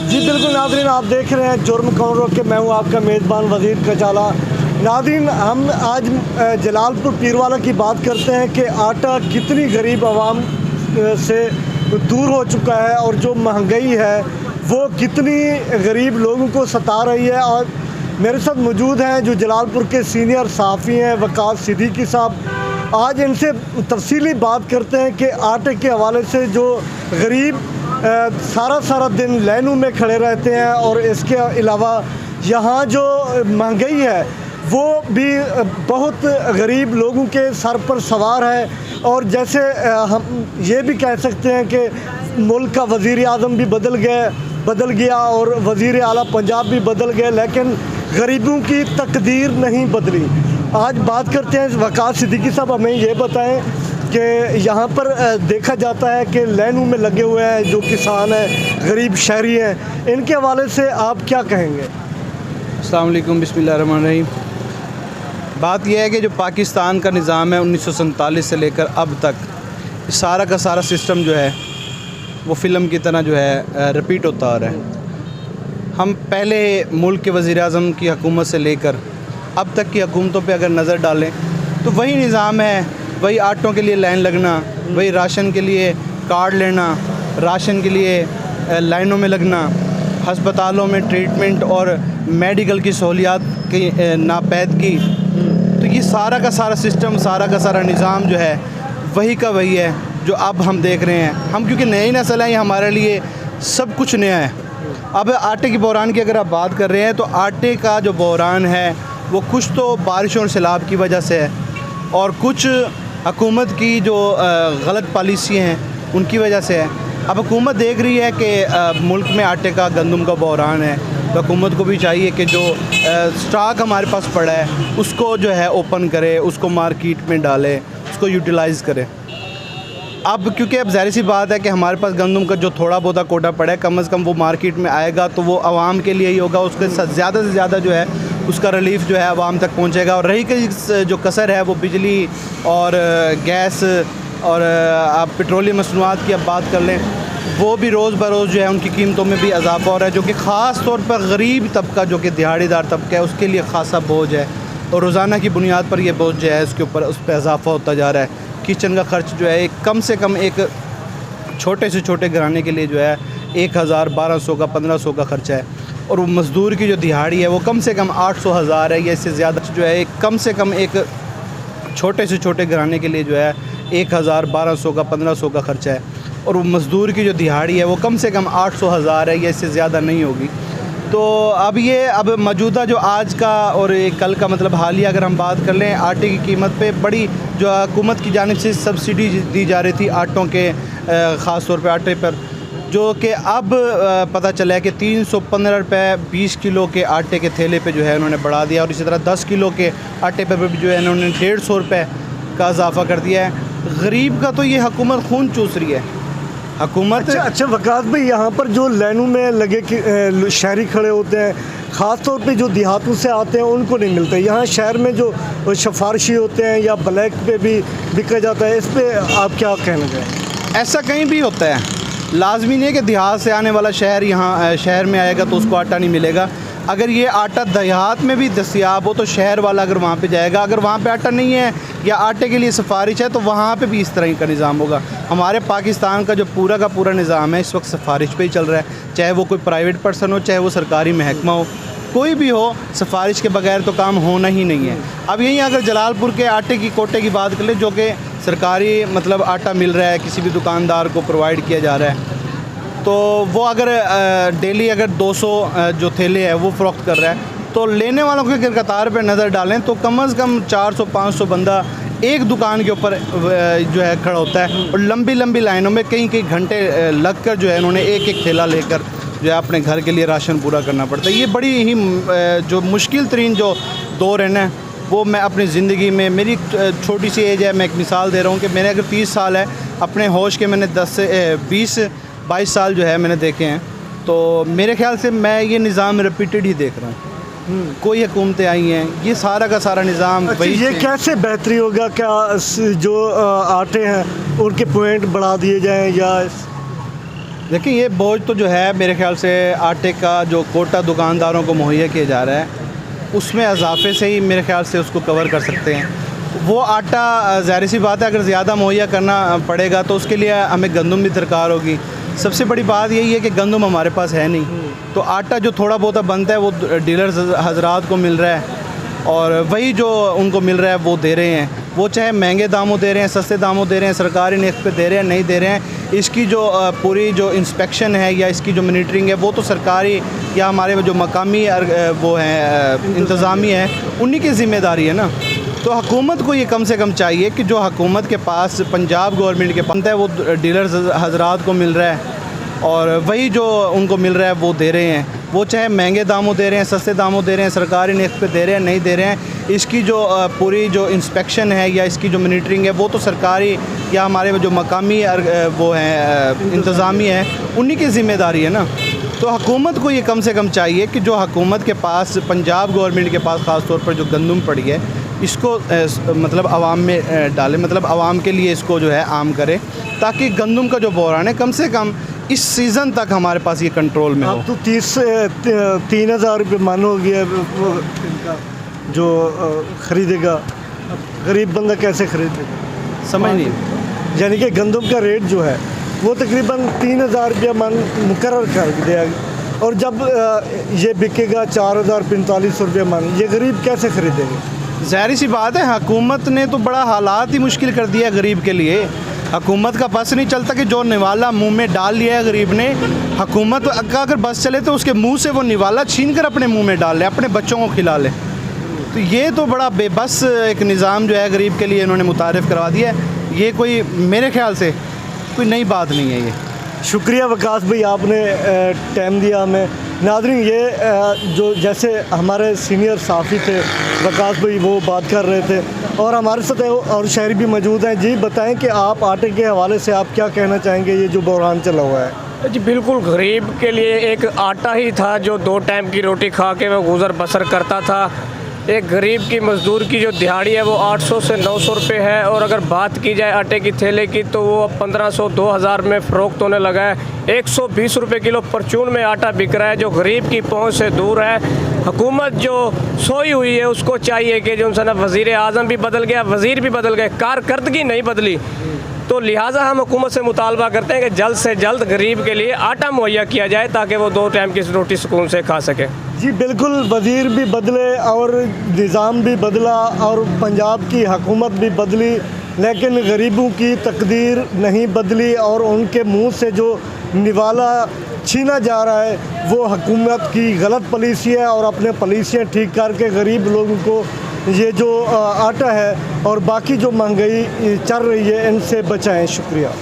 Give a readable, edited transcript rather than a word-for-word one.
जी बिल्कुल नाज़रीन, आप देख रहे हैं जुर्म कौन रोके। मैं हूं आपका मेज़बान वज़ीर कचाला। नाज़रीन, हम आज जलालपुर पीरवाला की बात करते हैं कि आटा कितनी गरीब आवाम से दूर हो चुका है और जो महंगाई है वो कितनी गरीब लोगों को सता रही है। और मेरे साथ मौजूद हैं जो जलालपुर के सीनियर सहाफ़ी हैं वकास सिद्दीकी साहब। आज इनसे तफसीली बात करते हैं कि आटे के हवाले से जो गरीब सारा दिन लाइनों में खड़े रहते हैं और इसके अलावा यहाँ जो महंगाई है वो भी बहुत गरीब लोगों के सर पर सवार है। और जैसे हम ये भी कह सकते हैं कि मुल्क का वज़ीर आज़म भी बदल गया और वज़ीर आला पंजाब भी बदल गए, लेकिन गरीबों की तकदीर नहीं बदली। आज बात करते हैं वकास सिद्दीकी साहब, हमें ये बताएं कि यहाँ पर देखा जाता है कि लाइनों में लगे हुए हैं जो किसान हैं, गरीब शहरी हैं, इनके हवाले से आप क्या कहेंगे? अस्सलाम वालेकुम, बिस्मिल्लाहिर्रहमानिर्रहीम। बात यह है कि जो पाकिस्तान का निज़ाम है 1947 से लेकर अब तक सारा का सारा सिस्टम जो है वो फ़िल्म की तरह जो है रिपीट होता आ रहा है। हम पहले मुल्क के वज़ीर आज़म की हुकूमत से लेकर अब तक की हुकूमतों पे अगर नज़र डालें तो वही निज़ाम है, वही आटों के लिए लाइन लगना, वही राशन के लिए कार्ड लेना, राशन के लिए लाइनों में लगना, हस्पतालों में ट्रीटमेंट और मेडिकल की सहूलियात की नापैदगी। तो ये सारा का सारा सिस्टम, सारा का सारा निज़ाम जो है वही का वही है जो अब हम देख रहे हैं। हम क्योंकि नई नस्ल है, ये हमारे लिए सब कुछ नया है। अब आटे की बहरान की अगर आप बात कर रहे हैं तो आटे का जो बहरान है वो कुछ तो बारिशों और सैलाब की वजह से है और कुछ हुकूमत की जो गलत पॉलिसी हैं उनकी वजह से है। अब हुकूमत देख रही है कि मुल्क में आटे का गंदम का बहरान है, तो हुकूमत को भी चाहिए कि जो स्टॉक हमारे पास पड़ा है उसको जो है ओपन करे, उसको मार्केट में डाले, उसको यूटिलाइज़ करे। अब क्योंकि अब ज़ाहिर सी बात है कि हमारे पास गंदम का जो थोड़ा बहुत कोटा पड़ा है, कम से कम वो मार्केट में आएगा तो वो आवाम के लिए ही होगा, उसके ज़्यादा से ज़्यादा जो है उसका रिलीफ जो है आवाम तक पहुंचेगा। और रही कि जो कसर है वो बिजली और गैस और आप पेट्रोलियम मसनूआत की अब बात कर लें, वो भी रोज़ बरोज़ जो है उनकी कीमतों में भी इजाफा हो रहा है, जो कि ख़ास तौर पर गरीब तबका जो कि दिहाड़ीदार तबका है उसके लिए ख़ासा बोझ है। और रोज़ाना की बुनियाद पर यह बोझ जो है उसके ऊपर उस पर इजाफा होता जा रहा है। किचन का ख़र्च जो है कम से कम एक छोटे से छोटे घराने के लिए जो है 1000, 1200 का, 1500 का ख़र्चा है। और वो मज़दूर की जो दिहाड़ी है वो कम से कम 800, 1000 है या इससे ज़्यादा जो है कम से कम एक छोटे से छोटे घराने के लिए जो है 1000, 1200 का, 1500 का ख़र्चा है। और वो मज़दूर की जो दिहाड़ी है वो कम से कम 800, 1000 है या इससे ज़्यादा नहीं होगी। तो अब मौजूदा जो आज का और कल का मतलब हालिया अगर हम बात कर लें, आटे की कीमत पे बड़ी जो हुकूमत की जानिब से सब्सिडी दी जा रही थी आटों के, ख़ास तौर पे आटे पर, जो कि अब पता चला है कि 315 रुपये 20 किलो के आटे के थैले पे जो है उन्होंने बढ़ा दिया। और इसी तरह 10 किलो के आटे पर भी जो है इन्होंने 150 रुपये का इजाफ़ा कर दिया है। गरीब का तो ये हुकूमत खून चूस रही है हुकूमत। अच्छा वकास भाई, यहाँ पर जो लाइनों में लगे कि शहरी खड़े होते हैं, ख़ास तौर पे जो देहातों से आते हैं उनको नहीं मिलते। यहाँ शहर में जो सिफारशी होते हैं या ब्लैक पे भी बिका जाता है, इस पर आप क्या कहना चाहें? ऐसा कहीं भी होता है, लाजमी नहीं है कि देहात से आने वाला शहर यहाँ शहर में आएगा तो उसको आटा नहीं मिलेगा। अगर ये आटा देहात में भी दस्तयाब हो तो शहर वाला अगर वहाँ पे जाएगा, अगर वहाँ पे आटा नहीं है या आटे के लिए सिफारिश है तो वहाँ पे भी इस तरह का निज़ाम होगा। हमारे पाकिस्तान का जो पूरा का पूरा निज़ाम है इस वक्त सिफारिश पे ही चल रहा है, चाहे वो कोई प्राइवेट पर्सन हो, चाहे वो सरकारी महकमा हो, कोई भी हो, सिफारिश के बगैर तो काम होना ही नहीं है। अब यहीं अगर जलालपुर के आटे की कोटे की बात कर ले, जो कि सरकारी मतलब आटा मिल रहा है, किसी भी दुकानदार को प्रोवाइड किया जा रहा है, तो वो अगर डेली अगर 200 जो थैले हैं वो फ़रोख्त कर रहा है, तो लेने वालों की अगर कतार पर नज़र डालें तो कम से कम 400-500 बंदा एक दुकान के ऊपर जो है खड़ा होता है। और लंबी लंबी लाइनों में कई घंटे लग कर जो है इन्होंने एक थैला लेकर जो है अपने घर के लिए राशन पूरा करना पड़ता है। ये बड़ी ही जो मुश्किल तरीन जो दौर है ना, वो मैं अपनी ज़िंदगी में, मेरी छोटी सी एज है, मैं एक मिसाल दे रहा हूँ कि मैंने अगर 30 साल है अपने होश के, मैंने 10 से 20-22 साल जो है मैंने देखे हैं, तो मेरे ख्याल से मैं ये निज़ाम रिपीटेड ही देख रहा हूँ। कोई हुकूमतें आई हैं, ये सारा का सारा निज़ाम वही। ये कैसे बेहतरी होगा? क्या जो आटे हैं उनके पॉइंट बढ़ा दिए जाएँ या देखिए ये बोझ तो जो है मेरे ख्याल से आटे का जो कोटा दुकानदारों को मुहैया किया जा रहा है उसमें इजाफे से ही मेरे ख्याल से उसको कवर कर सकते हैं। वो आटा ज़ाहिर सी बात है अगर ज़्यादा मुहैया करना पड़ेगा तो उसके लिए हमें गंदम भी दरकार होगी। सबसे बड़ी बात यही है कि गंदम हमारे पास है नहीं, तो आटा जो थोड़ा बहुत बनता है वो डीलर्स हजरात को मिल रहा है और वही जो उनको मिल रहा है वो दे रहे हैं। वो चाहे महंगे दामों दे रहे हैं, सस्ते दामों दे रहे हैं, सरकारी नेक्स्ट पे दे रहे हैं, नहीं दे रहे हैं, इसकी जो पूरी जो इंस्पेक्शन है या इसकी जो मॉनिटरिंग है वो तो सरकारी या हमारे जो मकामी वो हैं इंतज़ामी है उन्हीं की ज़िम्मेदारी है ना। तो हुकूमत को ये कम से कम चाहिए कि जो हुकूमत के पास पंजाब गवर्नमेंट के पास है वो डीलर्स हजरात को मिल रहा है और वही जो उनको मिल रहा है वो दे रहे हैं। वो चाहे महंगे दामों दे रहे हैं, सस्ते दामों दे रहे हैं, सरकारी नेक्स्ट पे दे रहे हैं, नहीं दे रहे हैं, इसकी जो पूरी जो इंस्पेक्शन है या इसकी जो मॉनिटरिंग है वो तो सरकारी या हमारे जो मकामी वो हैं इंतज़ामी है उन्हीं की ज़िम्मेदारी है ना। तो हुकूमत को ये कम से कम चाहिए कि जो हुकूमत के पास पंजाब गवर्नमेंट के पास ख़ास तौर पर जो गंदम पड़ी है इसको मतलब आवाम में डाले, मतलब आवाम के लिए इसको जो है आम करे ताकि गंदम का जो बहरान है कम से कम इस सीज़न तक हमारे पास ये कंट्रोल में हो। अब तो 3,000 रुपये मन हो गया इनका जो ख़रीदेगा, गरीब बंदा कैसे ख़रीदेगा समझ नहीं। यानी कि गंदम का रेट जो है वो तकरीबन 3,000 रुपया मन मुकर्रर कर दिया और जब ये बिकेगा 4,045 रुपये मन, ये गरीब कैसे ख़रीदेंगे? ज़ाहिर सी बात है हुकूमत ने तो बड़ा हालात ही मुश्किल कर दिया गरीब के लिए। हुकूमत का बस नहीं चलता कि जो निवाला मुंह में डाल लिया है गरीब ने, हुकूमत का अगर बस चले तो उसके मुंह से वो निवाला छीन कर अपने मुंह में डाल ले, अपने बच्चों को खिला ले। तो ये तो बड़ा बेबस एक निज़ाम जो है गरीब के लिए इन्होंने मुतारिफ़ करवा दिया है। ये कोई मेरे ख्याल से कोई नई बात नहीं है ये। शुक्रिया वकास भाई, आपने टाइम दिया हमें। नाज़रीन, ये जो जैसे हमारे सीनियर साफ़ी थे वकास भाई वो बात कर रहे थे और हमारे साथ और शहरी भी मौजूद हैं। जी बताएं कि आप आटे के हवाले से आप क्या कहना चाहेंगे, ये जो बहरान चला हुआ है? जी बिल्कुल, गरीब के लिए एक आटा ही था जो 2 टाइम की रोटी खा के वो गुज़र बसर करता था। एक गरीब की मज़दूर की जो दिहाड़ी है वो 800 से 900 रुपये है और अगर बात की जाए आटे की थैले की तो वो 1500-2000 में फ़रोख्त होने लगा है। 120 रुपये किलो परचून में आटा बिक रहा है जो गरीब की पहुंच से दूर है। हुकूमत जो सोई हुई है उसको चाहिए कि जो उनसे वज़ीर आज़म भी बदल गया, वज़ीर भी बदल गए, कारकर्दगी नहीं बदली। तो लिहाजा हम हुकूमत से मुतालबा करते हैं कि जल्द से जल्द गरीब के लिए आटा मुहैया किया जाए ताकि वो 2 टाइम की रोटी सुकून से खा सके। जी बिल्कुल, वज़ीर भी बदले और निज़ाम भी बदला और पंजाब की हुकूमत भी बदली, लेकिन गरीबों की तकदीर नहीं बदली और उनके मुंह से जो निवाला छीना जा रहा है वो हुकूमत की गलत पॉलिसी है। और अपने पॉलिसियाँ ठीक करके गरीब लोगों को ये जो आटा है और बाकी जो महंगाई चल रही है इनसे बचाएं। शुक्रिया।